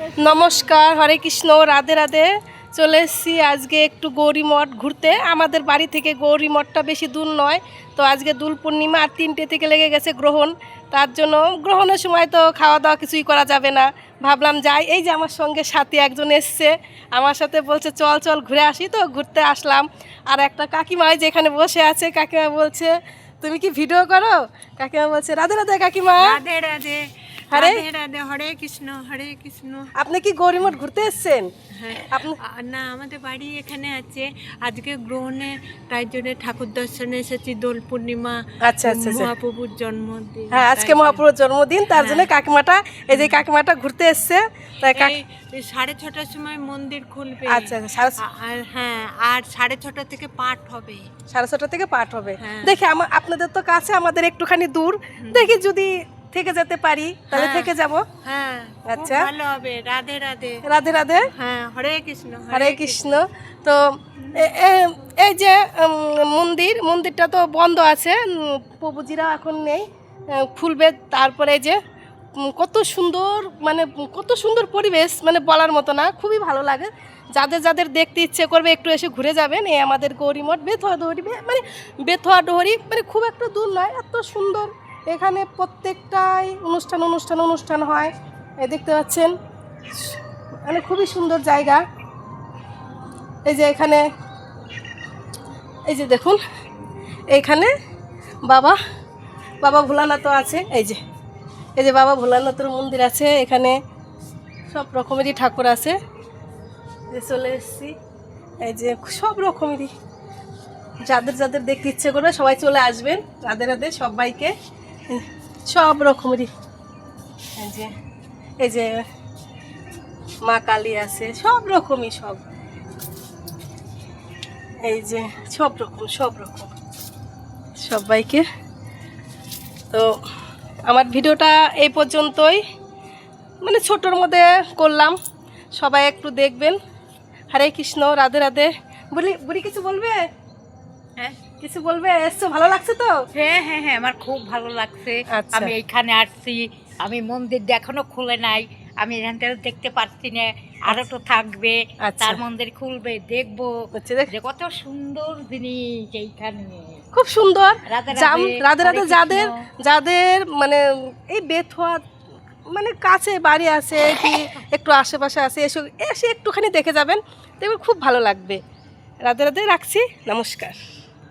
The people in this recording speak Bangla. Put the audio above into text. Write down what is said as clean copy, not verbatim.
নমস্কার, হরে কৃষ্ণ, রাধে রাধে। চলে এসেছি আজকে একটু গৌরী মঠ ঘুরতে। আমাদের বাড়ি থেকে গৌরী মঠটা বেশি দূর নয়, তো আজকে দোল পূর্ণিমা আর 3টে থেকে লেগে গেছে গ্রহণ। তার জন্য গ্রহণের সময় তো খাওয়া দাওয়া কিছুই করা যাবে না, ভাবলাম যাই। এই যে আমার সঙ্গে সাথী একজন এসছে, আমার সাথে বলছে চল চল ঘুরে আসি, তো ঘুরতে আসলাম। আর একটা কাকিমা যেখানে বসে আছে, কাকিমা বলছে তুমি কি ভিডিও করো? কাকিমা বলছে রাধে রাধে কাকিমা। রাধে রাধে হরে রাধে রাধে, হরে কৃষ্ণ হরে কৃষ্ণ। আপনি কি গৌরী মঠ ঘুরতে এসছেন? হ্যাঁ, আপনি না আমাদের বাড়ি এখানে আছে। আজকে গ্রহণে, তাই জন্য ঠাকুর দর্শনে এসেছি। দোল পূর্ণিমা, আচ্ছা আচ্ছা আচ্ছা। মহাপ্রভুর জন্মদিন। হ্যাঁ, আজকে মহাপ্রভুর জন্মদিন, তার জন্য কাকিমাটা, এই যে কাকিমাটা ঘুরতে এসছে। তাই এই 6:30টার সময় মন্দির খুলবে। আচ্ছা আচ্ছা, আর হ্যাঁ, আর 6:30 থেকে পাঠ হবে। 6:30 থেকে পাঠ হবে। হ্যাঁ। দেখি আপনাদের তো কাছে, আমাদের একটুখানি দূর, দেখি যদি থেকে যেতে পারি তাহলে হ্যাঁ। থেকে যাব। হ্যাঁ, আচ্ছা। খুব ভালো হবে। রাধে রাধে রাধে রাধে। হ্যাঁ, হরে কৃষ্ণ হরে কৃষ্ণ। তো এই যে মন্দিরটা তো বন্ধ আছে, প্রভুজিরা এখন নেই, খুলবে। তারপরে এই যে কত সুন্দর, মানে কত সুন্দর পরিবেশ, মানে বলার মতো না, খুবই ভালো লাগে। যাদের যাদের দেখতে ইচ্ছে করবে একটু এসে ঘুরে যাবেন। এই আমাদের গৌরী মঠ, বেথুয়া ডোহরি, মানে বেথুয়া ডোহরি, মানে খুব একটা দূর নয়, এত সুন্দর। এখানে প্রত্যেকটাই অনুষ্ঠান হয়, এই দেখতে পাচ্ছেন, মানে খুবই সুন্দর জায়গা। এই যে এখানে, এই যে দেখুন, এইখানে বাবা ভোলানাথও আছে। এই যে বাবা ভোলানাথের মন্দির আছে এখানে, সব রকমেরই ঠাকুর আছে। যে চলে এসেছি, এই যে সব রকমেরই, যাদের যাদের দেখতে ইচ্ছে করবে সবাই চলে আসবেন। রাধে রাধে সবাইকে, সব রকমেরই। এই যে মা কালী আছে, সব রকমই, সব এই যে সব রকম সবাইকে। তো আমার ভিডিওটা এই পর্যন্তই, মানে ছোটোর মধ্যে করলাম, সবাই একটু দেখবেন। হরে কৃষ্ণ, রাধে রাধে। বুড়ি কিছু বলবে? হ্যাঁ, কিছু বলবে? এসছো, ভালো লাগছে তো? হ্যাঁ হ্যাঁ হ্যাঁ, আমার খুব ভালো লাগছে। আচ্ছা। আমি এইখানে আসছি, আমি মন্দির এখনো খুলে নাই, আমি এখান থেকে দেখতে পাচ্ছি না, আরো তো থাকবে। আচ্ছা। তার মন্দির খুলবে, দেখবো হচ্ছে যে কত সুন্দর জিনিস এইখানে, খুব সুন্দর। রাধে রাধে রাধে। হরে যাদের কৃষ্ণ। যাদের মানে এই বেথুয়া, মানে কাছে বাড়ি আছে কি একটু আশেপাশে আছে, এসে একটুখানি দেখে যাবেন, দেখবেন খুব ভালো লাগবে। রাধে রাধে, রাখছি, নমস্কার।